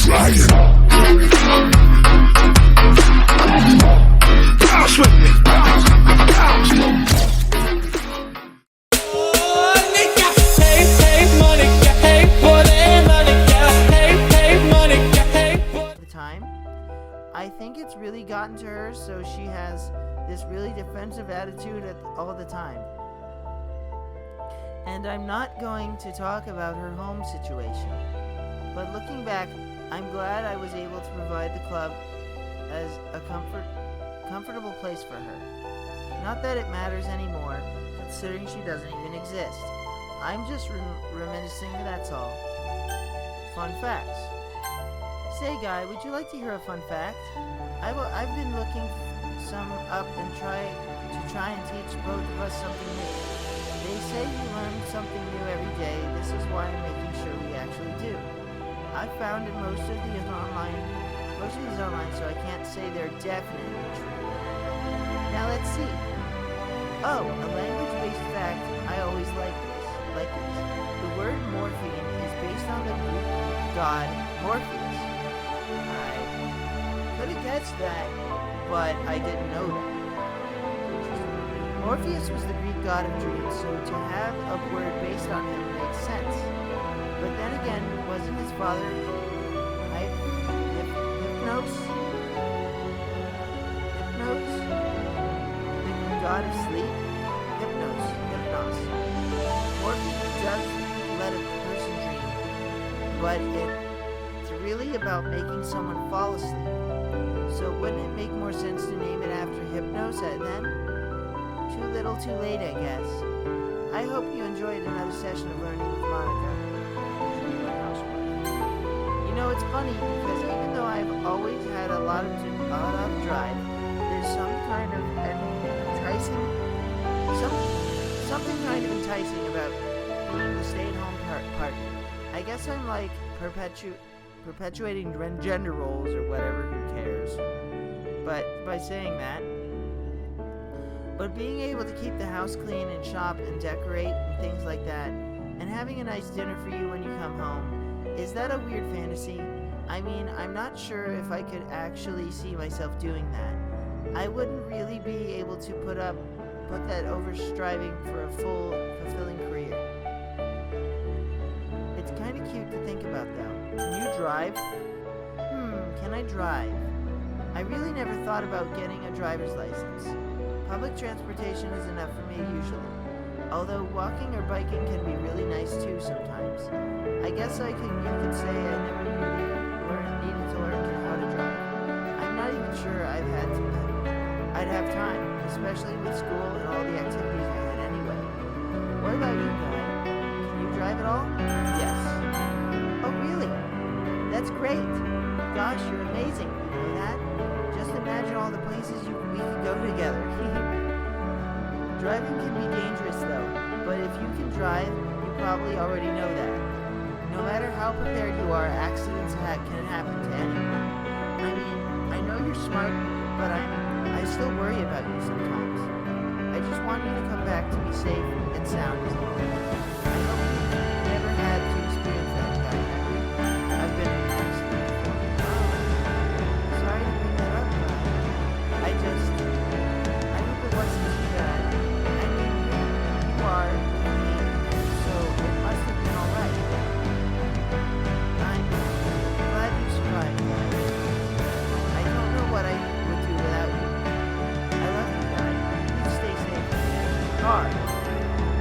Bounce with me. I think it's really gotten to her, so she has this really defensive attitude all the time. And I'm not going to talk about her home situation, but looking back, I'm glad I was able to provide the club as a comfortable place for her. Not that it matters anymore, considering she doesn't even exist. I'm just reminiscing, that's all. Fun facts. Say, Guy, would you like to hear a fun fact? I've been looking some up and try and teach both of us something new. They say you learn something new every day. This is why I'm making sure we actually do. I found that most of these online, so I can't say they're definitely true. Now let's see. Oh, a language-based fact. I always like this. The word morphine is based on the Greek god Morpheus. I could have guessed that, but I didn't know that. Morpheus was the Greek god of dreams, so to have a word based on him makes sense. But then again, wasn't his father Hypnos? The god of sleep? Hypnos. Morpheus does let a person dream, but it's really about making someone fall asleep. So wouldn't it make more sense to name it after Hypnos then? Too little too late, I guess. I hope you enjoyed another session of Learning with Monica. You know, it's funny because even though I've always had a lot of drive, there's something kind of enticing about being the stay-at-home partner. I guess I'm like perpetuating gender roles or whatever, who cares. But by saying that, but being able to keep the house clean and shop and decorate and things like that, and having a nice dinner for you when you come home, is that a weird fantasy? I mean, I'm not sure if I could actually see myself doing that. I wouldn't really be able to put that over striving for a full, fulfilling career. It's kind of cute to think about, though. Can you drive? Can I drive? I really never thought about getting a driver's license. Public transportation is enough for me usually, although walking or biking can be really nice too sometimes. I guess you could say I never needed to learn how to drive. I'm not even sure I'd have time, especially with school and all the activities I had anyway. What about you, Guy? Can you drive at all? Yes. Oh, really? That's great. Gosh, you're amazing. You know that? Just imagine all the places we could go together. Driving can be dangerous though, but if you can drive, you probably already know that. No matter how prepared you are, accidents can happen to anyone. I mean, I know you're smart, but I still worry about you sometimes. I just want you to come back to me safe and sound as well. I hope you never had to experience that, Guy. I've been in an accident before. Sorry to bring that up, Guy. I hope it wasn't too bad. I mean, you are with me, so it must have been alright. I'm glad you survived, Guy. I don't know what I would do without you. I love you, Guy. Please stay safe. Car.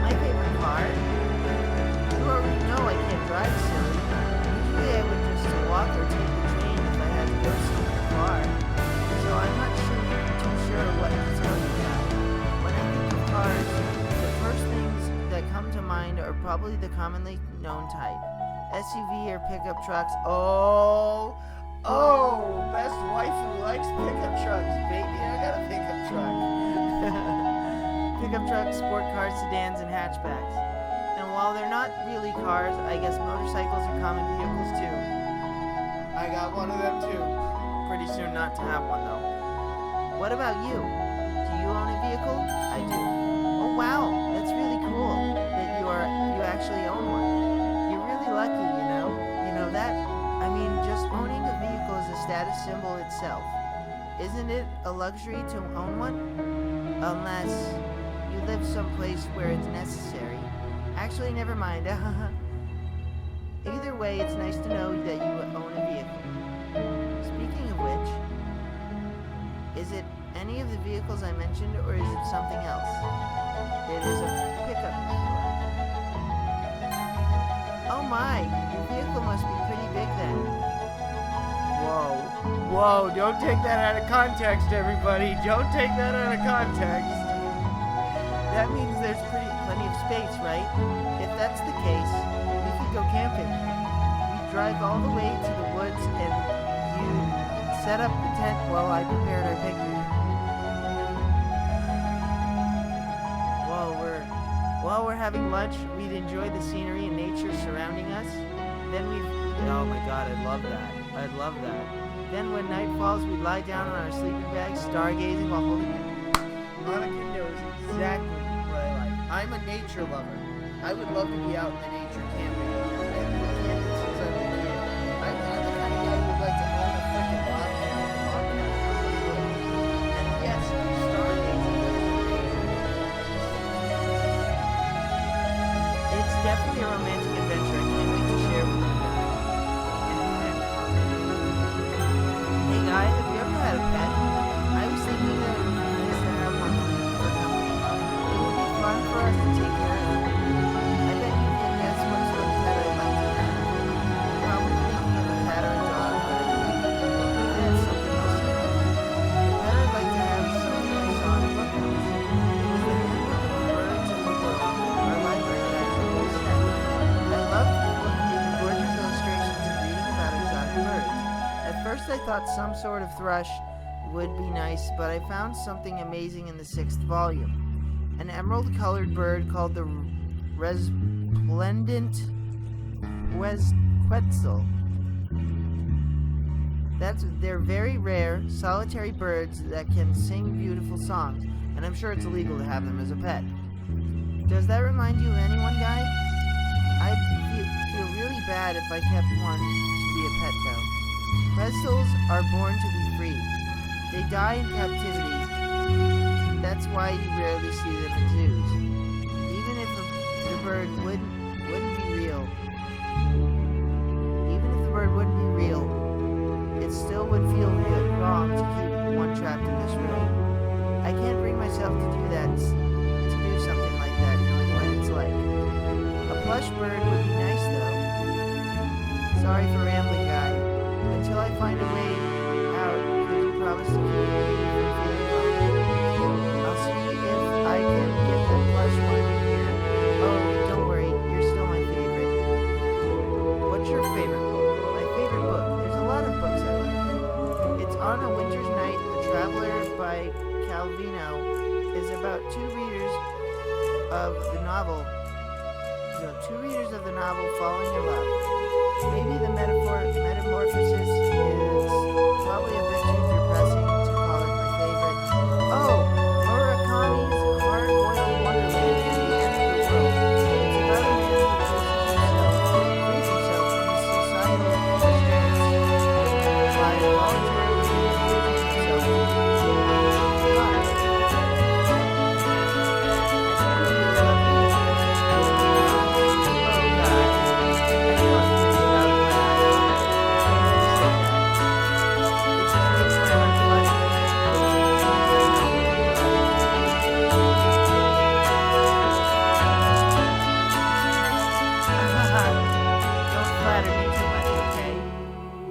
My favorite car? You already know I can't drive, silly. Usually I would just walk or take the train if I had to go somewhere far. So I'm not too sure what to tell you now. When I think of cars, the first things that come to mind are probably the commonly known type. SUV or pickup trucks. Oh, best wife who likes pickup trucks, baby. I got a pickup truck. Pickup trucks, sport cars, sedans, and hatchbacks. And while they're not really cars, I guess motorcycles are common vehicles too. I got one of them too. Pretty soon not to have one though. What about you? Do you own a vehicle? I do. Oh wow, that's really cool that you actually own one. You're really lucky, you know? You know that? I mean, just owning status symbol itself. Isn't it a luxury to own one? Unless you live someplace where it's necessary. Actually, never mind. Either way, it's nice to know that you own a vehicle. Speaking of which, is it any of the vehicles I mentioned, or is it something else? It is a pickup truck. Oh my, your vehicle must be pretty big then. Whoa, don't take that out of context, everybody. Don't take that out of context. That means there's plenty of space, right? If that's the case, we could go camping. We drive all the way to the woods and you set up the tent while I prepared our picnic. While we're having lunch, we'd enjoy the scenery and nature surrounding us. Then oh my god, I'd love that. Then when night falls, we'd lie down on our sleeping bags, stargazing while holding it. Monica knows exactly what I like. I'm a nature lover. I would love to be out in the nature camping. I've been camping since I was a kid. I'm the kind of guy who would like to own a freaking bobcat. And yes, stargazing. It's definitely a romantic adventure. I can't wait to share with you. Hey guy, have you ever had a pet? I was thinking that it would be nice to have one for company. It would be fun for us to take care of. I bet you can guess what sort of pet I'd like to have. Probably thinking of a cat or a dog, but I think that's something else. The pet I'd like to have is something I saw in a book once. It was the handbook of the birds of the world. Our library had a whole set. I loved looking at the gorgeous illustrations and reading about exotic birds. At first I thought some sort of thrush would be nice, but I found something amazing in the 6th volume. An emerald-colored bird called the resplendent quetzal. They're very rare, solitary birds that can sing beautiful songs, and I'm sure it's illegal to have them as a pet. Does that remind you of anyone, guy? I'd feel really bad if I kept one to be a pet, though. Quetzals are born to be free. They die in captivity. That's why you rarely see them in zoos. Even if the bird wouldn't be real, it still would feel wrong to keep one trapped in this room. I can't bring myself to do something like that, knowing what it's like. A plush bird would be nice, though. Sorry for rambling, guy. Until I find a way out, could you promise to keep me from feeling lonely? I'll see if I can get that plush one here. Oh, don't worry, you're still my favorite. What's your favorite book? My favorite book. There's a lot of books I like. It's On a Winter's Night, The Traveler by Calvino is about two readers of the novel falling in love. Maybe the metamorphosis is probably a bit too depressing to call it my favorite. Oh, Murakami's Hard-Boiled Wonderland and the End of the World. It's about a man who frees himself from his societal constraints by voluntarily freeing himself from life.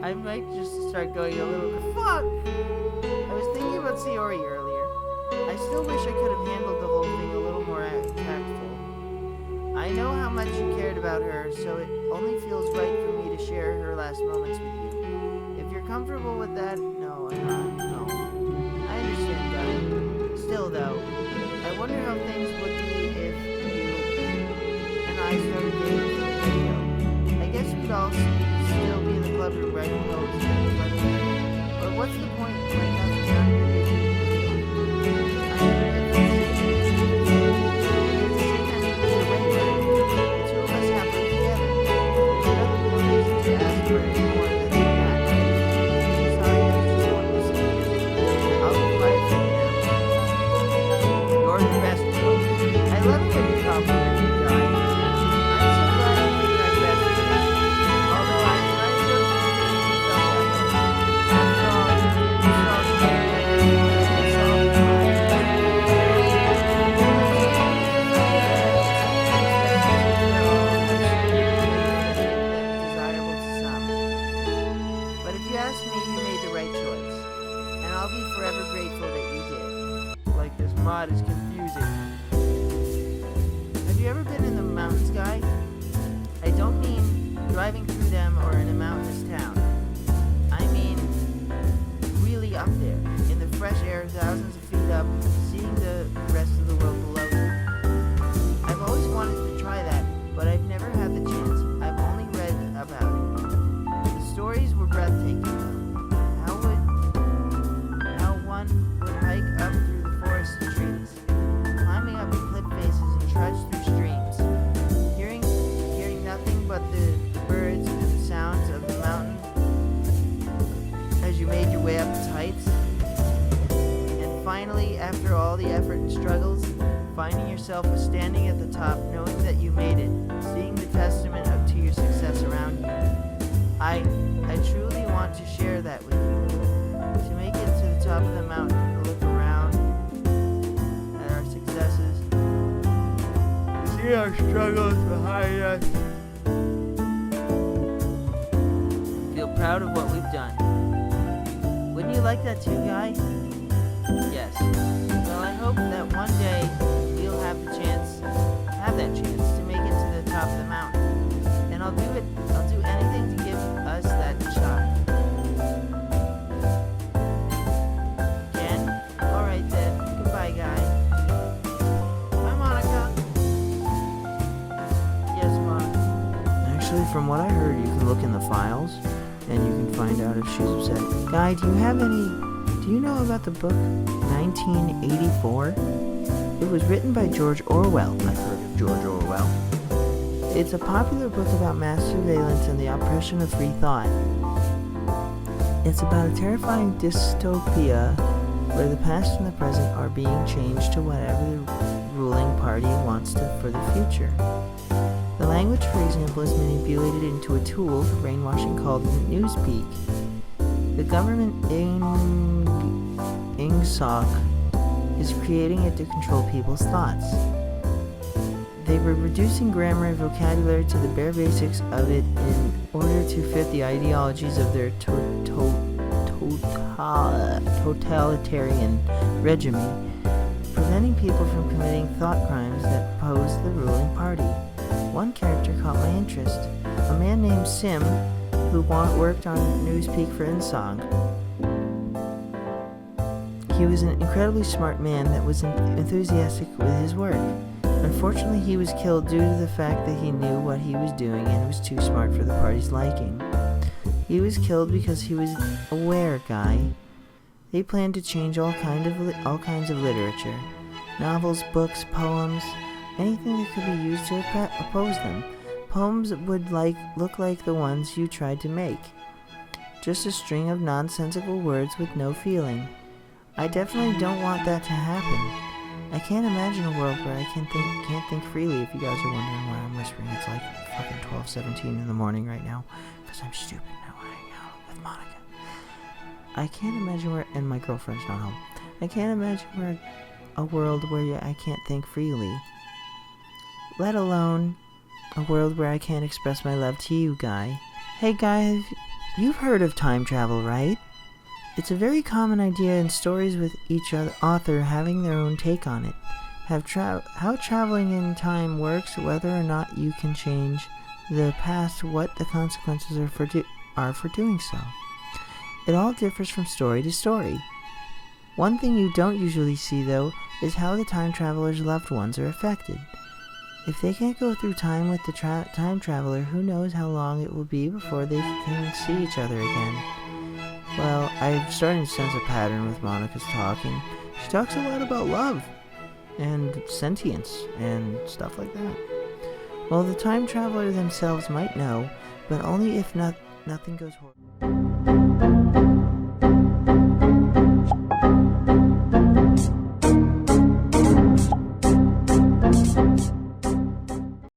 I might just start going a little fuck. I was thinking about Sayori earlier. I still wish I could have handled the whole thing a little more tactful. I know how much you cared about her, so it only feels right for me to share her last moments with you. If you're comfortable with that, no, I'm not. No. I understand, guy. Still, though, I wonder how things would be if you and I started dating from the get-go. I guess we'd all still be in the club room writing poems and but what's the point when nothing's done to you? The two of us happily together. There's nothing more reason to ask for any more than that. Sorry, trust me, you made the right choice. And I'll be forever grateful that you did. Like this mod is confusing. Have you ever been in the mountains, guy? I don't mean driving through them or in a mountainous town. I mean really up there, in the fresh air, thousands of feet up, seeing the rest of the world below you. I've always wanted to try that, but I've never had the chance. I've only read about it. The stories were breathtaking, though. How one would hike up through the forest and trees, climbing up cliff faces and trudge through streams, hearing nothing but the birds and the sounds of the mountain as you made your way up its heights. And finally, after all the effort and struggles, finding yourself standing at the top, knowing that you made it, seeing the testament to your success around you. I truly want to share that with you. To make it to the top of the mountain, to look around at our successes, to see our struggles behind us, feel proud of what we've done. Wouldn't you like that too, guy? Yes. Well, I hope that one day we'll have that chance to make it to the top of the mountain. And I'll do anything to give us that shot. Ken? Alright then. Goodbye, guy. Bye, Monica. Yes, Monica. Actually, from what I heard, you can look in the files and you can find out if she's upset. Guy, do you know about the book 1984? It was written by George Orwell. I've heard of George Orwell. It's a popular book about mass surveillance and the oppression of free thought. It's about a terrifying dystopia where the past and the present are being changed to whatever the ruling party wants for the future. The language, for example, is manipulated into a tool for brainwashing called newspeak. The government INGSOC is creating it to control people's thoughts. They were reducing grammar and vocabulary to the bare basics of it in order to fit the ideologies of their totalitarian regime, preventing people from committing thought crimes that oppose the ruling party. One character caught my interest, a man named Sim, who worked on Newspeak for INSOG. He was an incredibly smart man that was enthusiastic with his work. Unfortunately, he was killed due to the fact that he knew what he was doing and was too smart for the party's liking. He was killed because he was aware, guy. They planned to change all kinds of literature, novels, books, poems, anything that could be used to oppose them. Poems would look like the ones you tried to make. Just a string of nonsensical words with no feeling. I definitely don't want that to happen. I can't imagine a world where I can't think freely. If you guys are wondering why I'm whispering, it's like fucking 12:17 in the morning right now, because I'm stupid now hanging out with Monica. I can't imagine and my girlfriend's not home. I can't imagine a world where I can't think freely. Let alone a world where I can't express my love to you, Guy. Hey, Guy, you've heard of time travel, right? It's a very common idea in stories with each author having their own take on it. How traveling in time works, whether or not you can change the past, what the consequences are for doing so. It all differs from story to story. One thing you don't usually see, though, is how the time traveler's loved ones are affected. If they can't go through time with the time traveler, who knows how long it will be before they can see each other again. Well, I'm starting to sense a pattern with Monica's talking. She talks a lot about love and sentience and stuff like that. Well, the time traveler themselves might know, but only if nothing goes horribly.